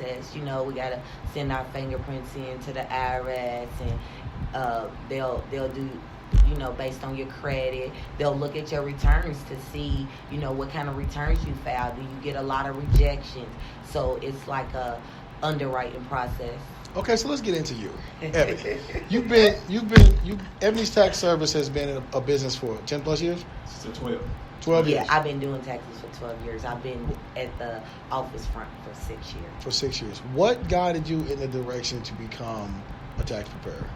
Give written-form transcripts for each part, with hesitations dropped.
process. You know, we gotta send our fingerprints in to the IRS, and they'll do, you know, based on your credit. They'll look at your returns to see, you know, what kind of returns you filed. Do you get a lot of rejections? So it's like a underwriting process. Okay, so let's get into you, Ebony. Ebony's Tax Service has been in a business for 10 plus years? Since 12. 12 years? Yeah, I've been doing taxes for 12 years. I've been at the office front for 6 years. For 6 years. What guided you in the direction to become a tax preparer?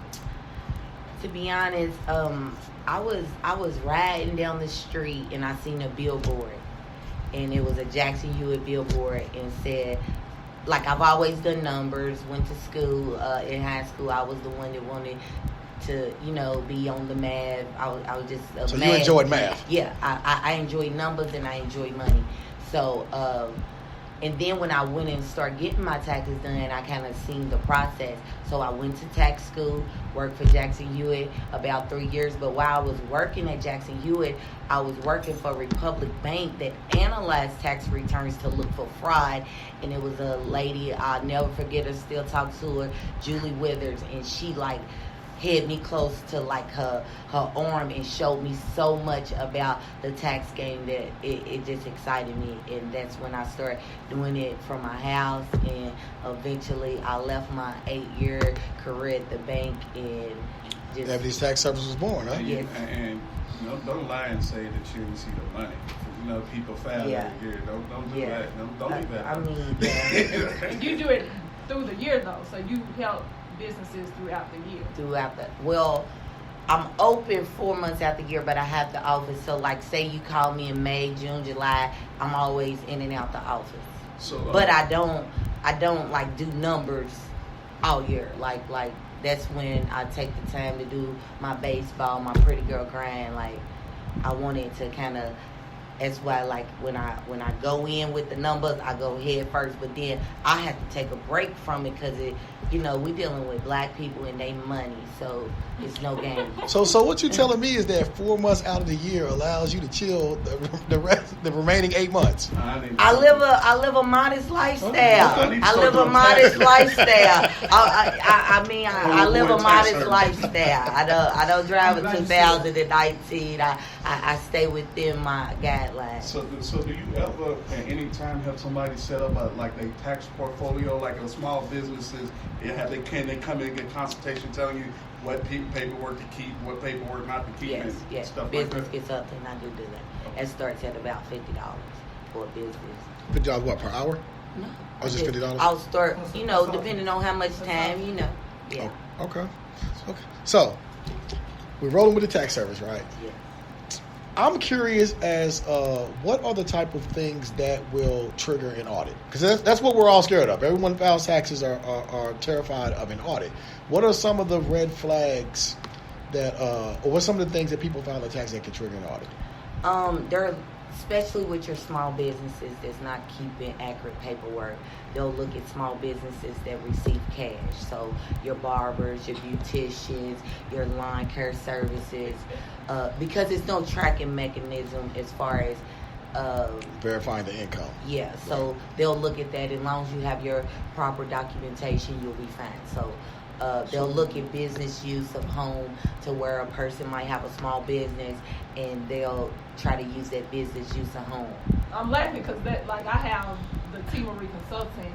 To be honest, I was riding down the street and I seen a billboard, and it was a Jackson Hewitt billboard, and said, like, I've always done numbers, went to school, in high school, I was the one that wanted to, you know, be on the math. I was just So math. you enjoyed math? Yeah, I enjoyed numbers and I enjoyed money. So, and then when I went and started getting my taxes done, I kind of seen the process. So I went to tax school, worked for Jackson Hewitt about 3 years. But while I was working at Jackson Hewitt, I was working for Republic Bank that analyzed tax returns to look for fraud. And it was a lady, I'll never forget her, still talk to her, Julie Withers. And she, like, had me close to, like, her arm and showed me so much about the tax game that it just excited me. And that's when I started doing it from my house, and eventually I left my 8-year career at the bank and just... Ebony's Tax Service was born, huh? And, Yes. and you know, don't lie and say that you didn't see the money. You know, people file every year. Don't do that. Don't do that. I mean, yeah. And you do it through the year, though, so you help businesses throughout the year. Well, I'm open 4 months out the year, but I have the office. So, like, say you call me in May, June, July, I'm always in and out the office. So, but I don't like do numbers all year. Like that's when I take the time to do my baseball, my pretty girl grind. Like, I wanted to kind of. That's why, like, when I go in with the numbers, I go head first. But then I have to take a break from it because you know, we dealing with black people and they money, so it's no game. So what you telling me is that 4 months out of the year allows you to chill the remaining 8 months. I live a modest lifestyle. I live a modest lifestyle. I live a modest lifestyle. I don't drive a 2019. I stay within my guidelines. So do you ever at any time have somebody set up a tax portfolio, like a small businesses? Can they come in and get consultation telling you what paperwork to keep, what paperwork not to keep, yes. Stuff business like that? gets up and I do that. That starts at about $50 for a business. $50 what, per hour? No. Oh, just $50? I'll start, you know, depending on how much time, you know. Yeah. Oh, okay. So, we're rolling with the tax service, right? Yeah. I'm curious as what are the type of things that will trigger an audit? Because that's what we're all scared of. Everyone who files taxes are terrified of an audit. What are some of the red flags that, or what are some of the things that people file a tax that can trigger an audit? There, especially with your small businesses that's not keeping accurate paperwork. They'll look at small businesses that receive cash. So your barbers, your beauticians, your lawn care services, because it's no tracking mechanism as far as verifying the income. Yeah, so they'll look at that. As long as you have your proper documentation, you'll be fine. So they'll look at business use of home, to where a person might have a small business and they'll try to use that business use of home. I'm laughing because I have the T. Marie Consulting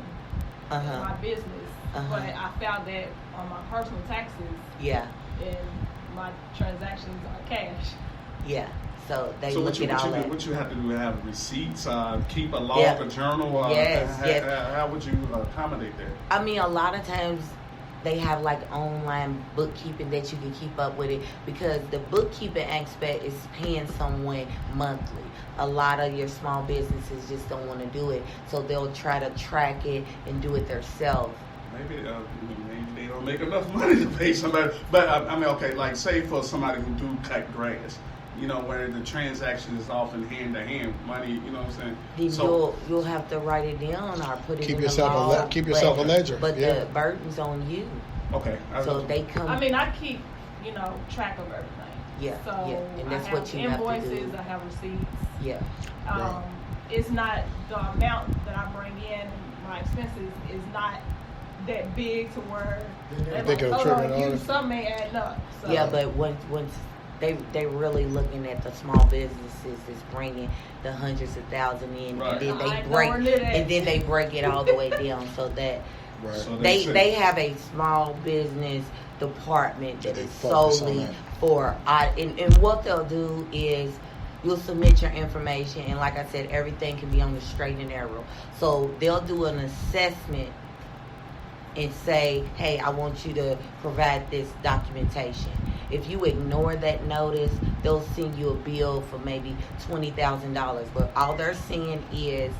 in my business, but I found that on my personal taxes. Yeah. And my transactions are cash. Yeah. So they look at all that. What you have to do is have receipts, keep a log, a journal. Yes. How would you accommodate that? I mean, a lot of times they have like online bookkeeping that you can keep up with it, because the bookkeeping aspect is paying someone monthly. A lot of your small businesses just don't want to do it, so they'll try to track it and do it themselves. Maybe they don't make enough money to pay somebody. But I mean, okay, like say for somebody who do cut grass, you know, where the transaction is often hand to hand money, you know what I'm saying? Then so you'll have to write it down or put it keep in yourself the log. Keep yourself a ledger. But the burden's on you. Okay. So they come. I mean, I keep, track of everything. Yeah. So And that's I have what you invoices, have to do. I have receipts. Yeah. It's not the amount that I bring in. My my expenses is not that big to where they're Think like, of hold trimming on, all you that. some may add up. So. Yeah, but once they really looking at the small businesses that's bringing the hundreds of thousands in, Right. and then I know where they break it all the way down so that Right. So they have a small business department that They is focus on solely that. for and what they'll do is you'll submit your information, and like I said, everything can be on the straight and narrow. So they'll do an assessment and say, hey, I want you to provide this documentation. If you ignore that notice, they'll send you a bill for maybe $20,000. But all they're saying is,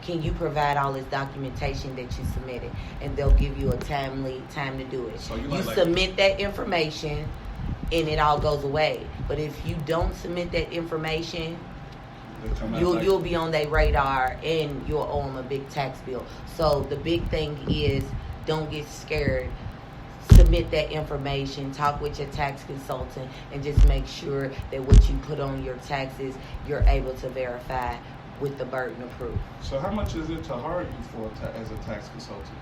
can you provide all this documentation that you submitted? And they'll give you a timely time to do it. So you submit that information, and it all goes away. But if you don't submit that information, you'll be on their radar, and you'll owe them a big tax bill. So the big thing is, don't get scared. Submit that information, talk with your tax consultant, and just make sure that what you put on your taxes, you're able to verify with the burden of proof. So how much is it to hire you for as a tax consultant?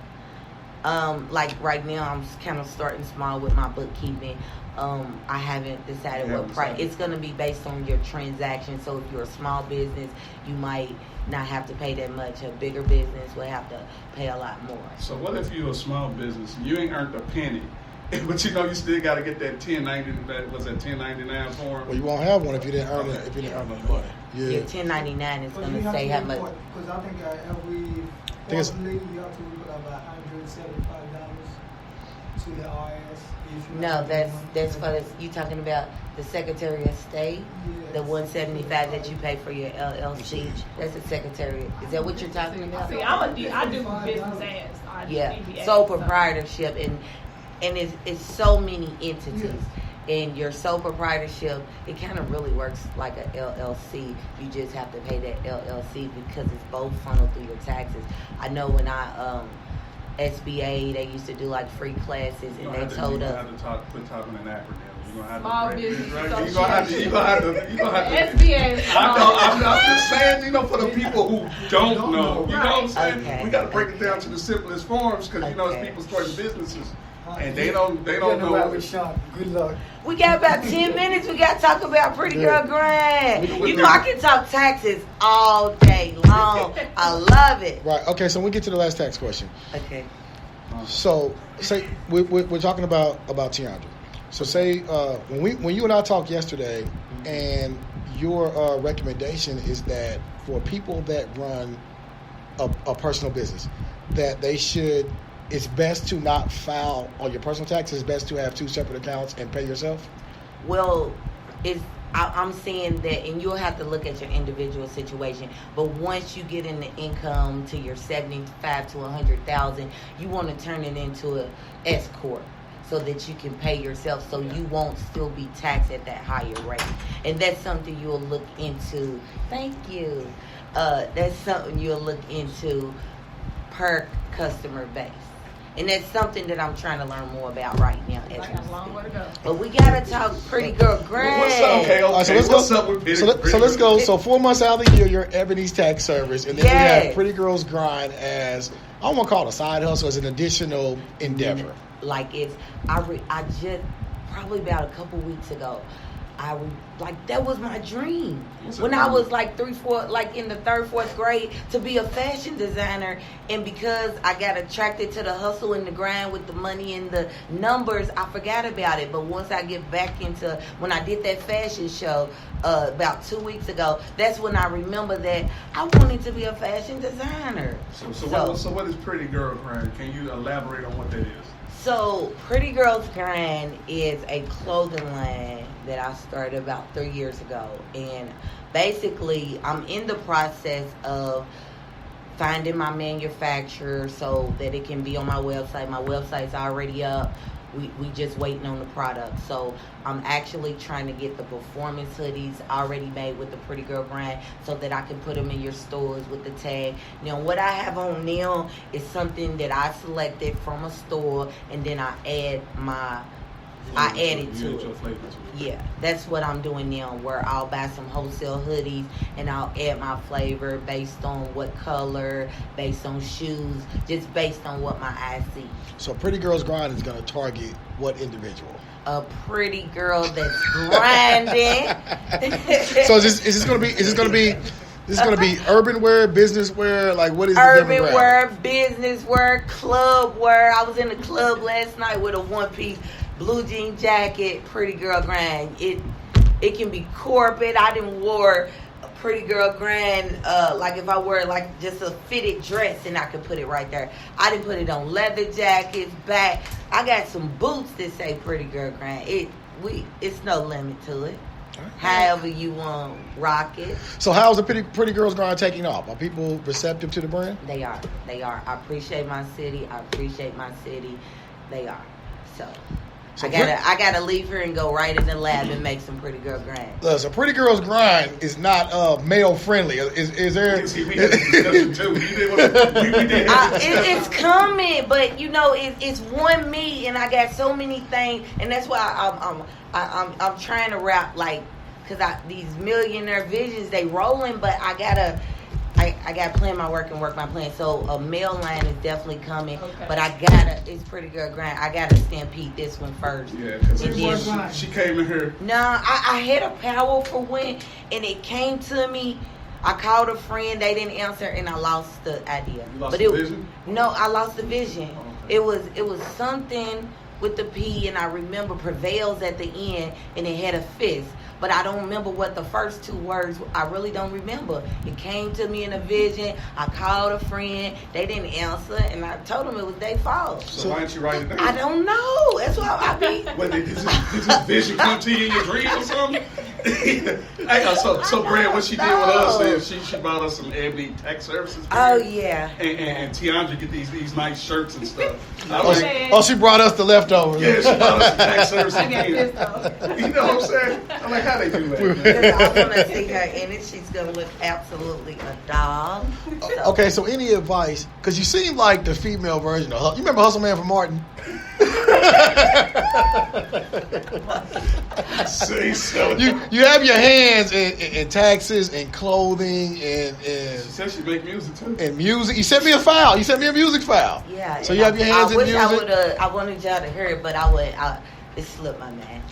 Like right now, I'm kind of starting small with my bookkeeping. I haven't decided what price. It's going to be based on your transaction. So if you're a small business, you might not have to pay that much. A bigger business will have to pay a lot more. So what if you're a small business, you ain't earned a penny, but you know you still got to get that 1099 form? Well, you won't have one if you didn't earn it. If you didn't earn the money. Yeah. Your 1099 is going to say how much. Because I think every quarterly you have to put about $175 to the IRS. No, that's for the, you talking about the Secretary of State, Yes. the $175 that you pay for your LLC. That's the Secretary. Is that what you're talking about? See, I do business ads. I do Yeah, BBA, sole so. proprietorship, and it's so many entities. Yes. And your sole proprietorship, it kind of really works like a LLC. You just have to pay that LLC because it's both funneled through your taxes. I know when I SBA, they used to do like free classes, and they told us. You have to quit talking in acronyms. You're gonna have Small to business You're gonna have to. SBA. I'm just saying, for the people who don't know, you know what I'm saying? Okay. We got to break it down to the simplest forms because it's people starting businesses and they don't know. Sean. Good luck. We got about 10 minutes. We got to talk about Pretty Girl Grind. You know I can talk taxes all day long. I love it. Right. Okay. So we get to the last tax question. Okay. So say we're talking about Tiandra. So say when you and I talked yesterday, and your recommendation is that for people that run a personal business, that they should. It's best to not file on your personal taxes. It's best to have two separate accounts and pay yourself. Well, I'm saying that, and you'll have to look at your individual situation. But once you get in the income to your 75 to 100,000, you want to turn it into a S corp so that you can pay yourself, so you won't still be taxed at that higher rate. And that's something you'll look into. Thank you. That's something you'll look into per customer base. And that's something that I'm trying to learn more about right now. I got a long way to go. But we gotta talk Pretty Girl Grind. What's up? Okay. What's up with so let's go. So 4 months out of the year, you're Ebony's tax service, and then we have Pretty Girls Grind as, I don't want to call it a side hustle, as an additional endeavor. Like I just probably about a couple weeks ago, that was my dream when I was like in the 3rd, 4th grade, to be a fashion designer. And because I got attracted to the hustle and the grind with the money and the numbers, I forgot about it. But once I get back into, when I did that fashion show about 2 weeks ago, that's when I remember that I wanted to be a fashion designer. So what is Pretty Girl Grind? Can you elaborate on what that is? So, Pretty Girls Grind is a clothing line that I started about 3 years ago. And basically, I'm in the process of finding my manufacturer so that it can be on my website. My website's already up. We just waiting on the product. So I'm actually trying to get the performance hoodies already made with the Pretty Girl Grind so that I can put them in your stores with the tag. Now, what I have on now is something that I selected from a store, and then I add my I added to your it. flavor to it. Yeah, that's what I'm doing now, where I'll buy some wholesale hoodies and I'll add my flavor based on what color, based on shoes, just based on what my eyes see. So Pretty Girls Grind is going to target what individual? A pretty girl that's grinding. So is this going to be urban wear, business wear? Like, what is the Urban demographic? wear, business wear, club wear. I was in the club last night with a one-piece blue jean jacket, pretty girl grind. It can be corporate. I didn't wore a pretty girl grind like if I wear like just a fitted dress and I could put it right there. I didn't put it on leather jackets, back. I got some boots that say pretty girl grind. It's no limit to it. However you want, rock it. So how's the Pretty Girls Grind taking off? Are people receptive to the brand? They are. I appreciate my city. They are. So I gotta leave here and go right in the lab and make some pretty girl grind. So Pretty Girls Grind is not male friendly. Is there? We had this discussion too. We did. It's coming, but it's one me, and I got so many things, and that's why I'm trying to rap like, cause these millionaire visions they rolling, but I gotta plan my work and work my plan. So a male line is definitely coming, but it's Pretty Girl Grind. I gotta stampede this one first. Yeah, because she came in here. No, I had a powerful win, and it came to me. I called a friend, they didn't answer, and I lost the idea. You lost the vision? No, I lost the vision. Oh, okay. It was something with the P, and I remember prevails at the end, and it had a fist. But I don't remember what the first two words, I really don't remember. It came to me in a vision. I called a friend. They didn't answer, and I told them it was their fault. So why didn't you write it down? I don't know. That's why I be. What, did this vision come to you in your dream or something? So Brad, what she did with us is she bought us some Ebony tax services. Oh, yeah. And Tiandra get these nice shirts and stuff. She brought us the leftovers. Yeah, she bought us the tax services. I got this though. You know what I'm saying? I'm like, how they do that? I want to see her in it. She's going to look absolutely a doll. Okay, so any advice? Because you seem like the female version of you remember Hustle Man from Martin? Say so. You have your hands in taxes and clothing and She said she make music too. And music. You sent me a file. You sent me a music file. Yeah. So you have your hands in music. I wanted y'all to hear it, but it slipped my mind.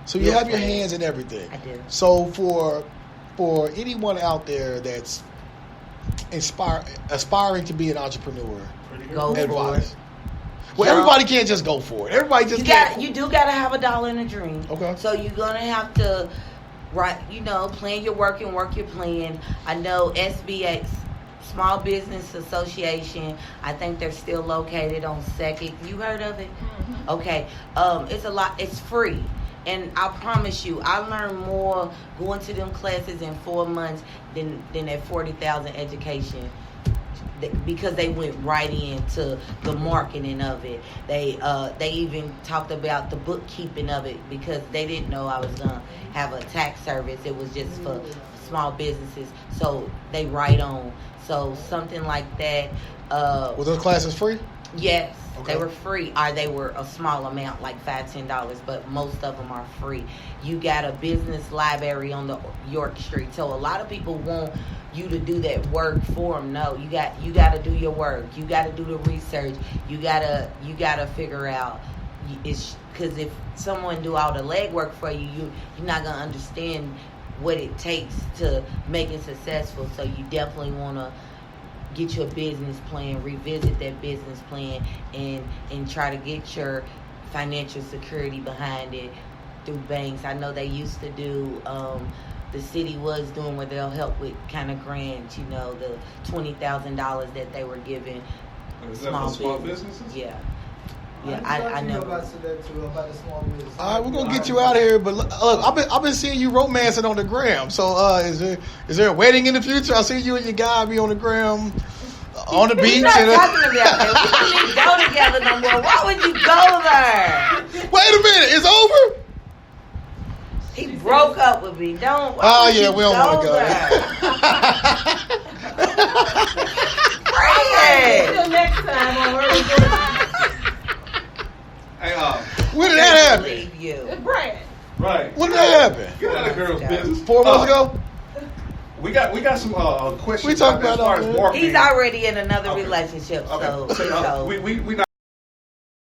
So you have your hands in everything. I do. So for anyone out there that's aspiring to be an entrepreneur, Go for it. Well, everybody can't just go for it. Everybody just can't. You do got to have a dollar in a dream. Okay. So you're gonna have to, plan your work and work your plan. I know SBA, Small Business Association. I think they're still located on Second. You heard of it? Mm-hmm. Okay. It's a lot. It's free. And I promise you, I learned more going to them classes in 4 months than that 40,000 education, because they went right into the marketing of it. They even talked about the bookkeeping of it, because they didn't know I was gonna have a tax service. It was just for small businesses, so they right on. So something like that. Were those classes free? Yes. Okay. They were free, or they were a small amount, like $5-10, but most of them are free. You got a business library on the York Street, so a lot of people want you to do that work for them. No, you got to do your work. You got to do the research. You got to figure out. It's because if someone do all the legwork for you, you're not gonna understand what it takes to make it successful. So you definitely want to get your business plan, revisit that business plan, and try to get your financial security behind it through banks. I know they used to do, the city was doing where they'll help with kind of grants, the $20,000 that they were giving small businesses? Yeah. Yeah, I know. About the small business. All right, we're gonna get you out of here. But look, I've been seeing you romancing on the gram. So is there a wedding in the future? I see you and your guy be on the gram, on the beach. We're not talking about that. We can't go together no more. Why would you go there? Wait a minute, it's over. He broke up with me. Don't. Oh yeah, we don't want to go. Until next time on Early Morning. Hey, when did that happen? girl's business. 4 months ago. We got some questions. We talked about as far as that. marketing. He's already in another relationship, Okay. so we not